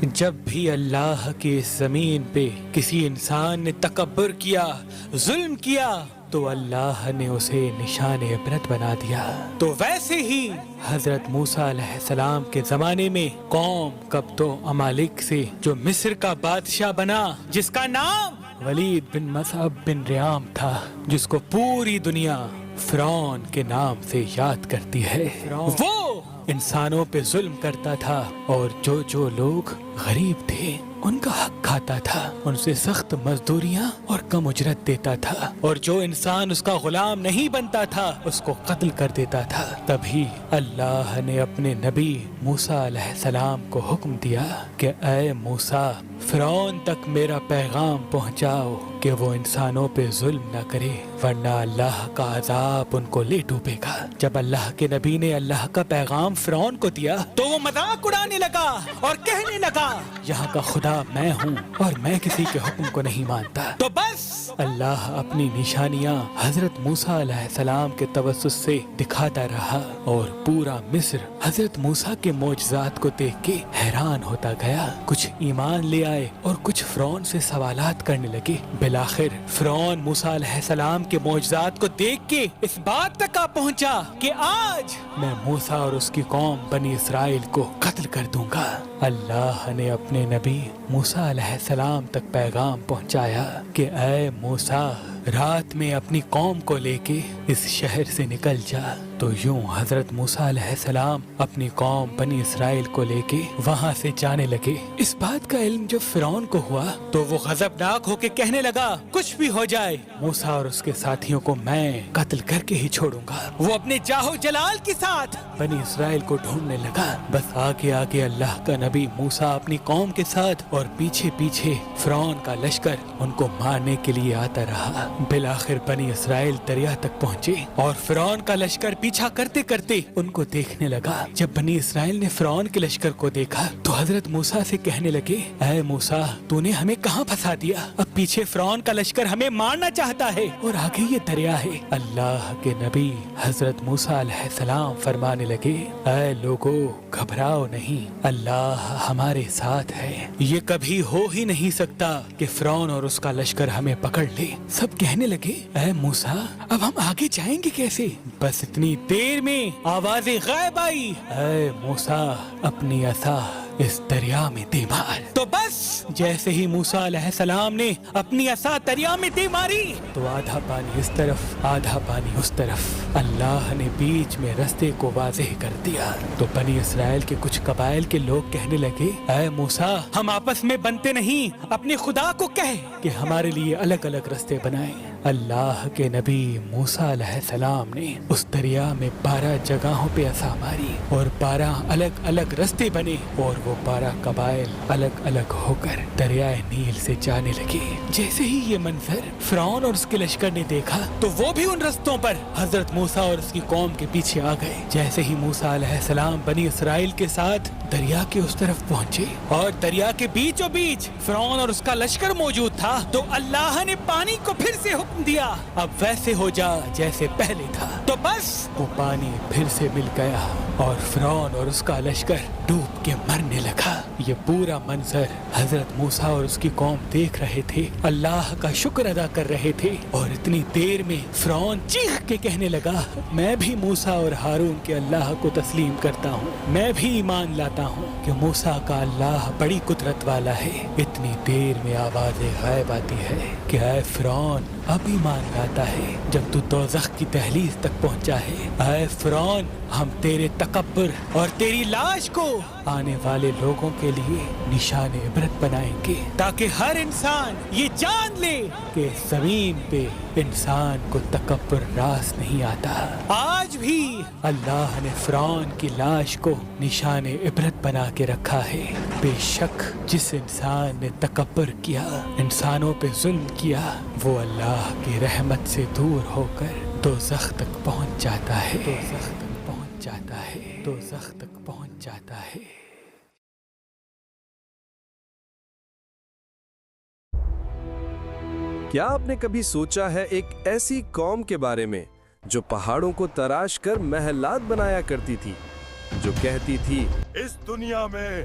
جب بھی اللہ کی اس زمین پہ کسی انسان نے تکبر کیا، ظلم کیا، تو اللہ نے اسے نشان عبرت بنا دیا۔ تو ویسے ہی حضرت موسیٰ علیہ السلام کے زمانے میں قوم قبط و امالک سے جو مصر کا بادشاہ بنا، جس کا نام ولید بن مصعب بن ریام تھا، جس کو پوری دنیا فرعون کے نام سے یاد کرتی ہے، وہ انسانوں پہ ظلم کرتا تھا اور جو لوگ غریب تھے ان کا حق کھاتا تھا، ان سے سخت مزدوریاں اور کم اجرت دیتا تھا، اور جو انسان اس کا غلام نہیں بنتا تھا اس کو قتل کر دیتا تھا۔ تبھی اللہ نے اپنے نبی موسیٰ علیہ السلام کو حکم دیا کہ اے موسیٰ، فرعون تک میرا پیغام پہنچاؤ کہ وہ انسانوں پہ ظلم نہ کرے، ورنہ اللہ کا عذاب ان کو لے ڈوبے گا۔ جب اللہ کے نبی نے اللہ کا پیغام فرعون کو دیا تو وہ مذاق اڑانے لگا اور کہنے لگا یہاں کا خدا میں ہوں اور میں کسی کے حکم کو نہیں مانتا۔ تو بس اللہ اپنی نشانیاں حضرت موسیٰ علیہ السلام کے توسط سے دکھاتا رہا، اور پورا مصر حضرت موسیٰ کے معجزات کو دیکھ کے حیران ہوتا گیا۔ کچھ ایمان لے آئے اور کچھ فرعون سے سوالات کرنے لگے۔ بالآخر فرعون موسیٰ علیہ السلام کے معجزات کو دیکھ کے اس بات تک آ پہنچا کہ آج میں موسیٰ اور اس کی قوم بنی اسرائیل کو قتل کر دوں گا۔ اللہ نے اپنے نبی موسیٰ علیہ السلام تک پیغام پہنچایا کہ اے موسیٰ، رات میں اپنی قوم کو لے کے اس شہر سے نکل جا۔ تو یوں حضرت موسیٰ علیہ السلام اپنی قوم بنی اسرائیل کو لے کے وہاں سے جانے لگے۔ اس بات کا علم جب فرعون کو ہوا تو وہ غضبناک ہو کے کہنے لگا کچھ بھی ہو جائے، موسیٰ اور اس کے ساتھیوں کو میں قتل کر کے ہی چھوڑوں گا۔ وہ اپنے جاہو جلال کے ساتھ بنی اسرائیل کو ڈھونڈنے لگا۔ بس آگے آگے اللہ کا نبی موسیٰ اپنی قوم کے ساتھ اور پیچھے پیچھے فرعون کا لشکر ان کو مارنے کے لیے آتا رہا۔ بالآخر بنی اسرائیل دریا تک پہنچے اور فرعون کا لشکر پیچھا کرتے کرتے ان کو دیکھنے لگا۔ جب بنی اسرائیل نے فرعون کے لشکر کو دیکھا تو حضرت موسیٰ سے کہنے لگے اے موسیٰ، تو نے ہمیں کہاں پھنسا دیا؟ اب پیچھے فرعون کا لشکر ہمیں مارنا چاہتا ہے اور آگے یہ دریا ہے۔ اللہ کے نبی حضرت موسیٰ علیہ السلام فرمانے لگے اے لوگو، گھبراؤ نہیں، اللہ ہمارے ساتھ ہے۔ یہ کبھی ہو ہی نہیں سکتا کہ فرعون اور اس کا لشکر ہمیں پکڑ لے۔ سب کہنے لگے اے موسیٰ، اب ہم آگے جائیں گے کیسے؟ بس اتنی دیر میں آواز غائب آئی اے موسیٰ، اپنی عصا اس دریا میں دے مار۔ تو بس جیسے ہی موسیٰ علیہ السلام نے اپنی عصا دریا میں دے ماری تو آدھا پانی اس طرف آدھا پانی اس طرف، اللہ نے بیچ میں رستے کو واضح کر دیا۔ تو بنی اسرائیل کے کچھ قبائل کے لوگ کہنے لگے اے موسیٰ، ہم آپس میں بنتے نہیں، اپنے خدا کو کہے کہ ہمارے لیے الگ الگ رستے بنائیں۔ اللہ کے نبی موسیٰ علیہ السلام نے اس دریا میں 12 جگہوں پہ عصا ماری اور 12 الگ الگ رستے بنے، اور وہ 12 قبائل الگ الگ ہو کر دریائے نیل سے جانے لگے۔ جیسے ہی یہ منظر فرعون اور اس کے لشکر نے دیکھا تو وہ بھی ان رستوں پر حضرت موسیٰ اور اس کی قوم کے پیچھے آ گئے۔ جیسے ہی موسیٰ علیہ السلام بنی اسرائیل کے ساتھ دریا کے اس طرف پہنچے اور دریا کے بیچوں بیچ فرعون اور اس کا لشکر موجود تھا، تو اللہ نے پانی کو پھر سے حکم دیا اب ویسے ہو جا جیسے پہلے تھا۔ تو بس وہ پانی پھر سے مل گیا اور فرعون اور اس کا لشکر ڈوب کے مرنے لگا۔ یہ پورا منظر حضرت موسیٰ اور اس کی قوم دیکھ رہے تھے، اللہ کا شکر ادا کر رہے تھے، اور اتنی دیر میں فرعون چیخ کے کہنے لگا میں بھی موسیٰ اور ہارون کے اللہ کو تسلیم کرتا ہوں، میں بھی ایمان لاتا ہوں کہ موسیٰ کا اللہ بڑی قدرت والا ہے۔ اتنی دیر میں آواز غائب آتی ہے کہ اے فرعون، اب ایمان لاتا ہے جب تو دوزخ کی دہلیز تک پہنچا ہے۔ اے فرعون، ہم تیرے تکبر اور تیری لاش کو آنے والے لوگوں کے لیے نشان عبرت بنائیں گے، تاکہ ہر انسان یہ جان لے کہ زمین پہ انسان کو تکبر راس نہیں آتا۔ آج بھی اللہ نے فرعون کی لاش کو نشان عبرت بنا کے رکھا ہے۔ بے شک جس انسان نے تکبر کیا، انسانوں پہ ظلم کیا، وہ اللہ کی رحمت سے دور ہو کر دوزخ تک پہنچ جاتا ہے، دوزخ تک پہنچ جاتا ہے، دوزخ تک پہنچ جاتا ہے۔ کیا آپ نے کبھی سوچا ہے ایک ایسی قوم کے بارے میں جو پہاڑوں کو تراش کر محلات بنایا کرتی تھی، جو کہتی تھی اس دنیا میں